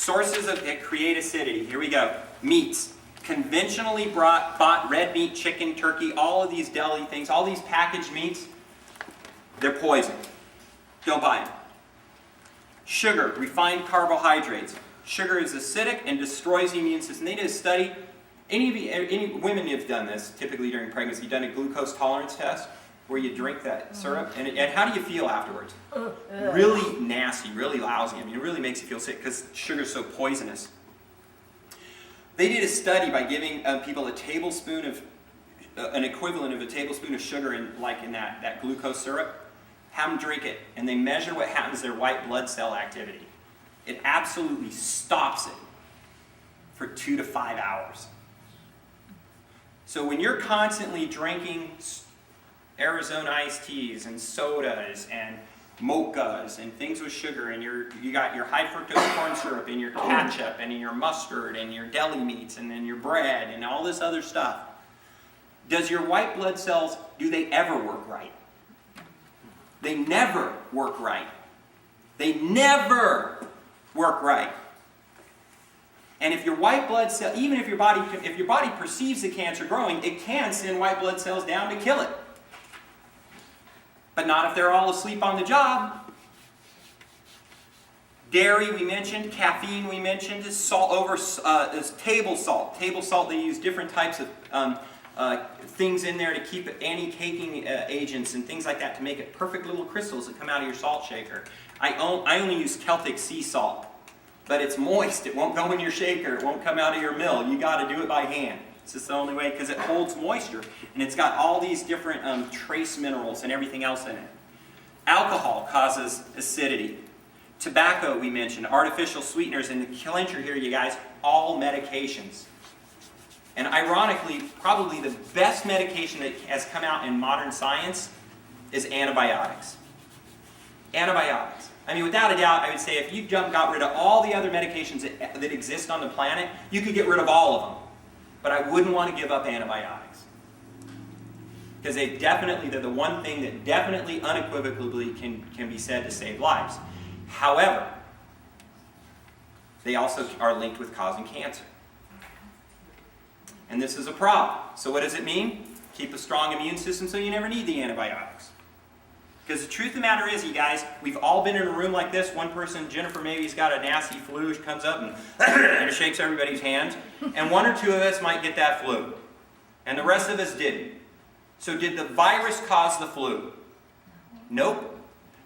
Sources that create acidity. Here we go. Meats. Conventionally bought red meat, chicken, turkey, all of these deli things, all these packaged meats, they're poison. Don't buy them. Sugar, refined carbohydrates. Sugar is acidic and destroys the immune system. They did a study. Any women have done this, typically during pregnancy. You've done a glucose tolerance test where you drink that syrup. And how do you feel afterwards? Really nasty, really lousy. I mean, it really makes you feel sick because sugar is so poisonous. They did a study by giving people a tablespoon of, an equivalent of a tablespoon of sugar in that glucose syrup. Have them drink it, and they measure what happens to their white blood cell activity. It absolutely stops it for 2 to 5 hours. So when you're constantly drinking Arizona iced teas and sodas and mochas and things with sugar, and you got your high fructose corn syrup and your ketchup and your mustard and your deli meats and then your bread and all this other stuff, does your white blood cells, do they ever work right? They never work right. They never work right. And if your white blood cell, even if your body perceives the cancer growing, it can send white blood cells down to kill it. But not if they're all asleep on the job. Dairy we mentioned, caffeine we mentioned, is table salt. Table salt, they use different types of things in there to keep anti-caking agents and things like that to make it perfect little crystals that come out of your salt shaker. I only use Celtic sea salt, but it's moist. It won't go in your shaker. It won't come out of your mill. You got to do it by hand. It's just the only way because it holds moisture and it's got all these different trace minerals and everything else in it. Alcohol causes acidity. Tobacco we mentioned, artificial sweeteners, and the clincher here, you guys, all medications. And ironically, probably the best medication that has come out in modern science is antibiotics. Antibiotics. I mean, without a doubt, I would say if you got rid of all the other medications that exist on the planet, you could get rid of all of them. But I wouldn't want to give up antibiotics. Because they're the one thing that definitely, unequivocally can be said to save lives. However, they also are linked with causing cancer. And this is a problem. So what does it mean? Keep a strong immune system so you never need the antibiotics. Because the truth of the matter is, you guys, we've all been in a room like this. One person, Jennifer, maybe's got a nasty flu. She comes up and shakes everybody's hands. And 1 or 2 of us might get that flu. And the rest of us didn't. So did the virus cause the flu? Nope.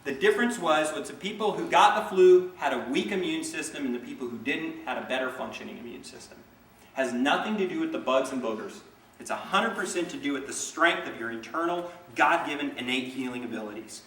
The difference was the people who got the flu had a weak immune system and the people who didn't had a better functioning immune system. Has nothing to do with the bugs and boogers. It's 100% to do with the strength of your internal, God-given, innate healing abilities.